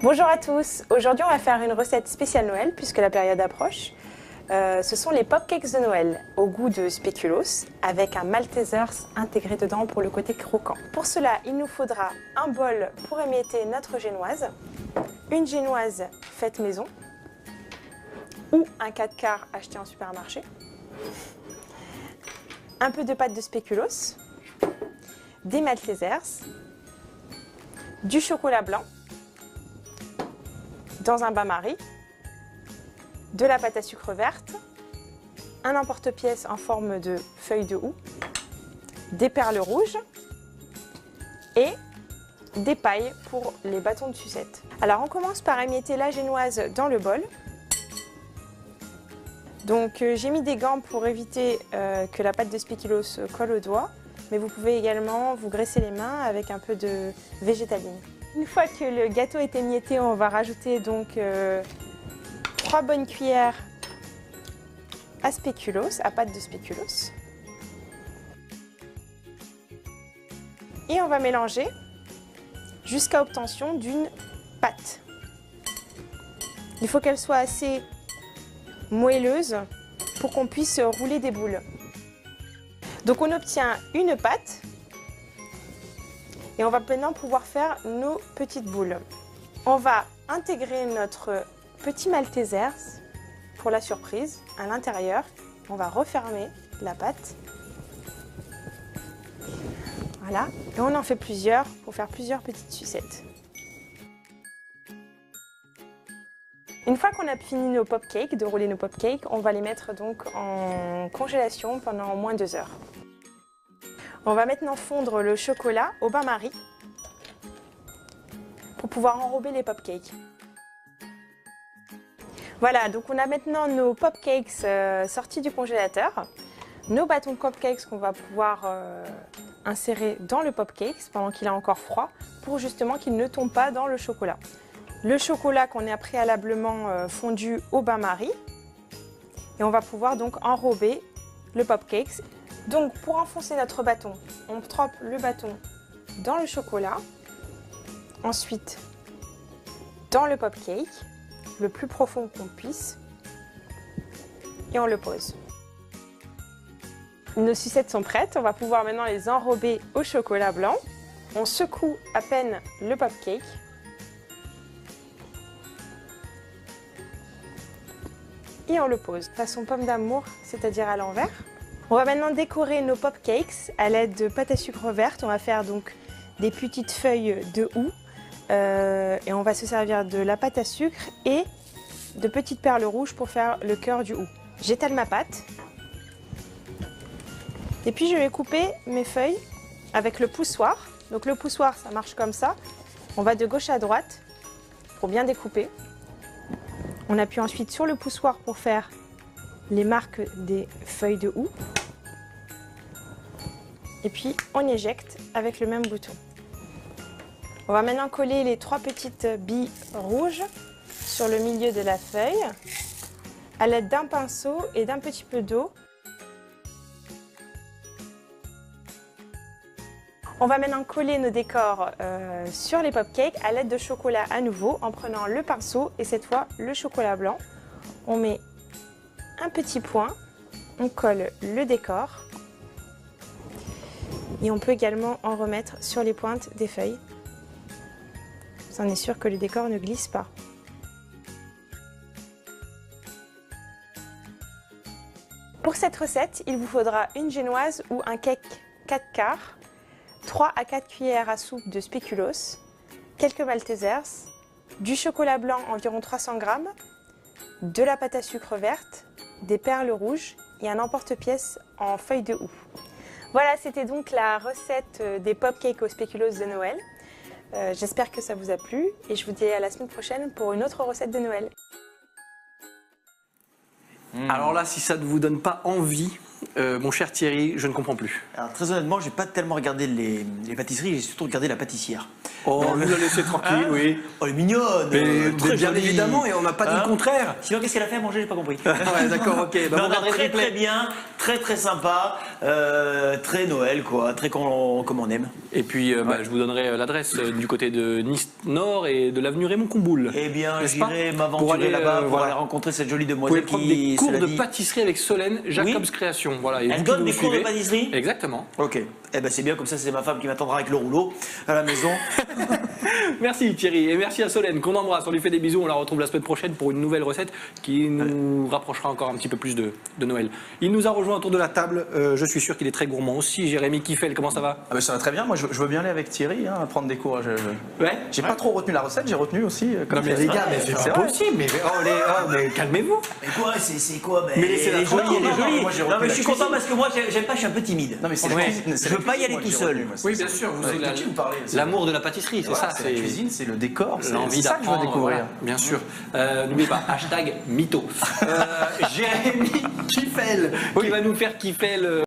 Bonjour à tous, aujourd'hui on va faire une recette spéciale Noël puisque la période approche. Ce sont les popcakes de Noël au goût de spéculoos avec un Maltesers intégré dedans pour le côté croquant. Pour cela, il nous faudra un bol pour émietter notre génoise, une génoise faite maison ou un 4 quarts acheté en supermarché, un peu de pâte de spéculoos, des Maltesers, du chocolat blanc, dans un bain-marie, de la pâte à sucre verte, un emporte-pièce en forme de feuille de houx, des perles rouges et des pailles pour les bâtons de sucette. Alors on commence par émietter la génoise dans le bol. Donc j'ai mis des gants pour éviter que la pâte de spéculoos colle aux doigts, mais vous pouvez également vous graisser les mains avec un peu de végétaline. Une fois que le gâteau est émietté, on va rajouter donc 3 bonnes cuillères à spéculoos, à pâte de spéculoos. Et on va mélanger jusqu'à obtention d'une pâte. Il faut qu'elle soit assez moelleuse pour qu'on puisse rouler des boules. Donc on obtient une pâte. Et on va maintenant pouvoir faire nos petites boules. On va intégrer notre petit Maltesers pour la surprise à l'intérieur. On va refermer la pâte. Voilà. Et on en fait plusieurs pour faire plusieurs petites sucettes. Une fois qu'on a fini nos popcakes, de rouler nos popcakes, on va les mettre donc en congélation pendant au moins 2 heures. On va maintenant fondre le chocolat au bain-marie pour pouvoir enrober les popcakes. Voilà, donc on a maintenant nos popcakes sortis du congélateur, nos bâtons de popcakes qu'on va pouvoir insérer dans le popcakes pendant qu'il est encore froid pour justement qu'il ne tombe pas dans le chocolat. Le chocolat qu'on a préalablement fondu au bain-marie et on va pouvoir donc enrober le popcakes. Donc pour enfoncer notre bâton, on trempe le bâton dans le chocolat, ensuite dans le popcake, le plus profond qu'on puisse, et on le pose. Nos sucettes sont prêtes, on va pouvoir maintenant les enrober au chocolat blanc. On secoue à peine le popcake. Et on le pose, façon pomme d'amour, c'est-à-dire à l'envers. On va maintenant décorer nos popcakes à l'aide de pâte à sucre verte. On va faire donc des petites feuilles de houx et on va se servir de la pâte à sucre et de petites perles rouges pour faire le cœur du houx. J'étale ma pâte et puis je vais couper mes feuilles avec le poussoir. Donc le poussoir, ça marche comme ça. On va de gauche à droite pour bien découper. On appuie ensuite sur le poussoir pour faire les marques des feuilles de houx. Et puis on éjecte avec le même bouton. On va maintenant coller les 3 petites billes rouges sur le milieu de la feuille à l'aide d'un pinceau et d'un petit peu d'eau. On va maintenant coller nos décors sur les popcakes à l'aide de chocolat à nouveau en prenant le pinceau et cette fois le chocolat blanc. On met un petit point, on colle le décor et on peut également en remettre sur les pointes des feuilles. Ça en est sûr que le décor ne glisse pas. Pour cette recette, il vous faudra une génoise ou un cake 4 quarts, 3 à 4 cuillères à soupe de spéculoos, quelques Maltesers, du chocolat blanc environ 300 g, de la pâte à sucre verte, des perles rouges et un emporte-pièce en feuilles de houx. Voilà, c'était donc la recette des popcakes aux spéculoos de Noël. J'espère que ça vous a plu et je vous dis à la semaine prochaine pour une autre recette de Noël. Alors là, si ça ne vous donne pas envie mon cher Thierry, je ne comprends plus. Alors très honnêtement, j'ai pas tellement regardé les pâtisseries, j'ai surtout regardé la pâtissière. Oh, vous la laissez tranquille, oui. Oh, elle est mignonne. Mais très bien jolie. évidemment, et on n'a pas dit le contraire. Sinon, qu'est-ce qu'elle a fait à manger? J'ai pas compris. Ouais, d'accord, ok. Bah, Non, vous non, regarderez le très replay. bien, très sympa, très Noël quoi, très comme on aime. Et puis, je vous donnerai l'adresse du côté de Nice Nord et de l'avenue Raymond Comboul. Eh bien, N'est-ce pas j'irai Pour m'aventurer aller, là-bas pour voilà. aller rencontrer cette jolie Vous pouvez demoiselle prendre des qui cours cela de dit- pâtisserie avec Solène, Jacobs Création. Voilà. Et Elle vous donne qui des nous cours de suivez- pâtisserie. Exactement. Ok. Eh ben c'est bien, comme ça c'est ma femme qui m'attendra avec le rouleau à la maison. Merci Thierry et merci à Solène qu'on embrasse. On lui fait des bisous. On la retrouve la semaine prochaine pour une nouvelle recette qui nous rapprochera encore un petit peu plus de Noël. Il nous a rejoint autour de la table. Je suis sûr qu'il est très gourmand aussi. Jérémy Kiffel, comment ça va? Ah bah ça va très bien, moi je veux bien aller avec Thierry, hein, prendre des cours. Ouais. J'ai pas trop retenu la recette, j'ai retenu aussi comme Non mais Thierry. les gars, mais c'est C'est pas vrai. possible. Mais calmez-vous. Mais quoi, c'est quoi Mais laissez-la elle est jolie, tranquille, elle est jolie. moi, j'ai Non retenu mais la je suis cuisine. content parce que moi j'aime pas, je suis un peu timide. Non mais c'est Ouais. la cuisine. c'est Je la veux pas y cuisine, aller moi, tout j'ai seul. retenu, moi, Oui, c'est- bien sûr. Vous Ouais, avez de qui vous parlez, c'est- l'amour de la pâtisserie, c'est ça. C'est la cuisine, c'est le décor, c'est L'envie ça que je veux d'apprendre, découvrir. voilà, bien sûr. N'oubliez pas, hashtag mytho. Jérémy Kiffel, qui va nous faire kiffer le...